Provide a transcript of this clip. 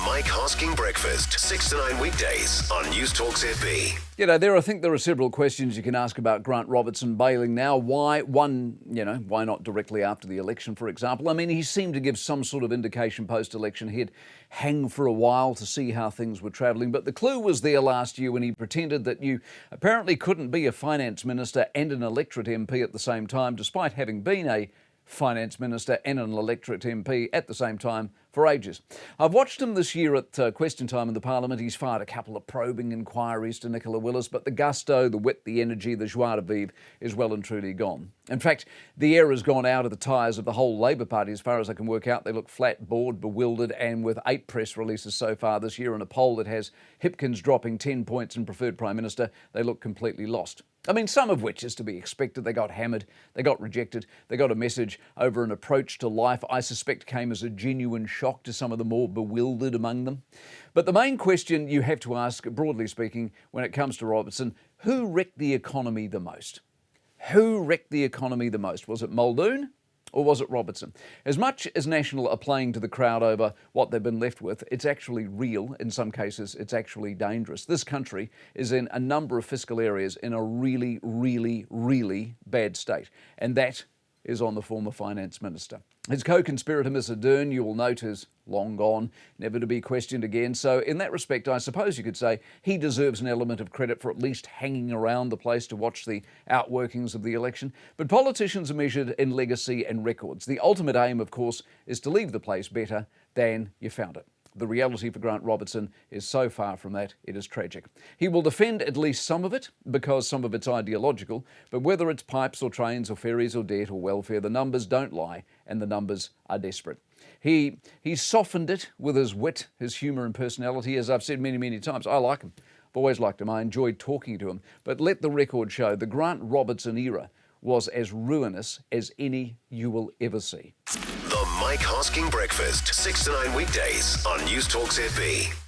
Mike Hosking Breakfast, 6 to 9 weekdays on Newstalk ZB. I think there are several questions you can ask about Grant Robertson bailing now. Why not directly after the election, for example? I mean, he seemed to give some sort of indication post-election he'd hang for a while to see how things were travelling. But the clue was there last year when he pretended that you apparently couldn't be a finance minister and an electorate MP at the same time, despite having been a finance minister and an electorate MP at the same time for ages. I've watched him this year at question time in the Parliament. He's fired a couple of probing inquiries to Nicola Willis, but the gusto, the wit, the energy, the joie de vivre is well and truly gone. In fact, the air has gone out of the tyres of the whole Labor Party as far as I can work out. They look flat, bored, bewildered, and with 8 press releases so far this year and a poll that has Hipkins dropping 10 points in preferred Prime Minister, they look completely lost. I mean, some of which is to be expected. They got hammered, they got rejected, they got a message over an approach to life I suspect came as a genuine shock to some of the more bewildered among them. But the main question you have to ask, broadly speaking, when it comes to Robertson, who wrecked the economy the most? Who wrecked the economy the most? Was it Muldoon? Or was it Robertson? As much as National are playing to the crowd over what they've been left with, it's actually real. In some cases, it's actually dangerous. This country is in a number of fiscal areas in a really, really, really bad state. And that is on the former finance minister. His co-conspirator, Mr. Dern, you will note, is long gone, never to be questioned again. So in that respect, I suppose you could say he deserves an element of credit for at least hanging around the place to watch the outworkings of the election. But politicians are measured in legacy and records. The ultimate aim, of course, is to leave the place better than you found it. The reality for Grant Robertson is so far from that, it is tragic. He will defend at least some of it because some of it's ideological, but whether it's pipes or trains or ferries or debt or welfare, the numbers don't lie and the numbers are desperate. He softened it with his wit, his humour and personality. As I've said many, many times, I like him. I've always liked him. I enjoyed talking to him. But let the record show the Grant Robertson era was as ruinous as any you will ever see. The Mike Hosking Breakfast, 6 to 9 weekdays on Newstalk ZB.